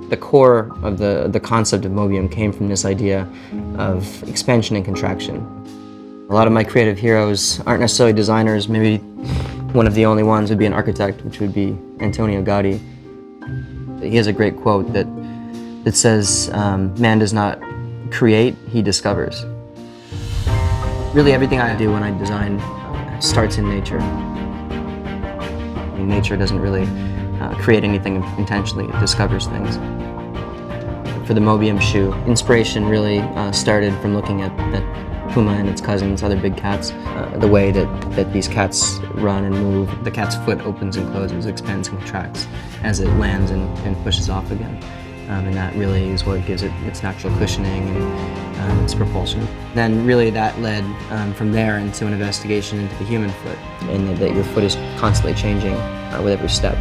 The core of the concept of MOBIUM came from this idea of expansion and contraction. A lot of my creative heroes aren't necessarily designers. Maybe one of the only ones would be an architect, which would be Antonio Gaudi. He has a great quote that says, man does not create, he discovers. Really everything I do when I design starts in nature. Nature doesn't really create anything intentionally, it discovers things. For the MOBIUM shoe, inspiration really started from looking at Puma and its cousins, other big cats. The way that these cats run and move. The cat's foot opens and closes, expands and contracts as it lands and pushes off again. And that really is what gives it its natural cushioning and its propulsion. Then really that led from there into an investigation into the human foot, and that your foot is constantly changing with every step.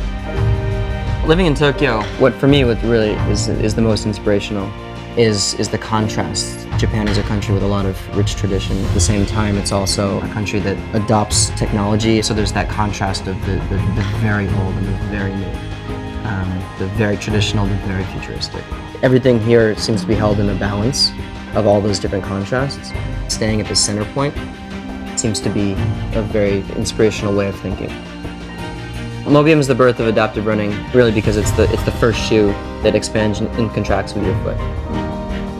Living in Tokyo, what really is the most inspirational is the contrast. Japan is a country with a lot of rich tradition. At the same time, it's also a country that adopts technology, so there's that contrast of the very old and the very new. The very traditional, the very futuristic. Everything here seems to be held in a balance of all those different contrasts. Staying at the center point seems to be a very inspirational way of thinking. MOBIUM is the birth of adaptive running, really because it's the first shoe that expands and contracts with your foot.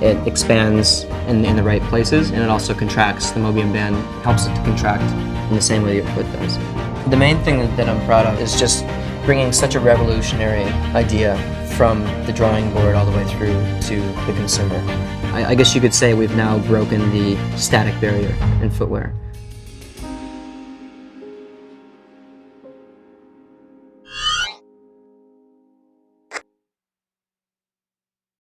It expands in the right places, and it also contracts. The MOBIUM band helps it to contract in the same way your foot does. The main thing that I'm proud of is just bringing such a revolutionary idea from the drawing board all the way through to the consumer. I guess you could say we've now broken the static barrier in footwear.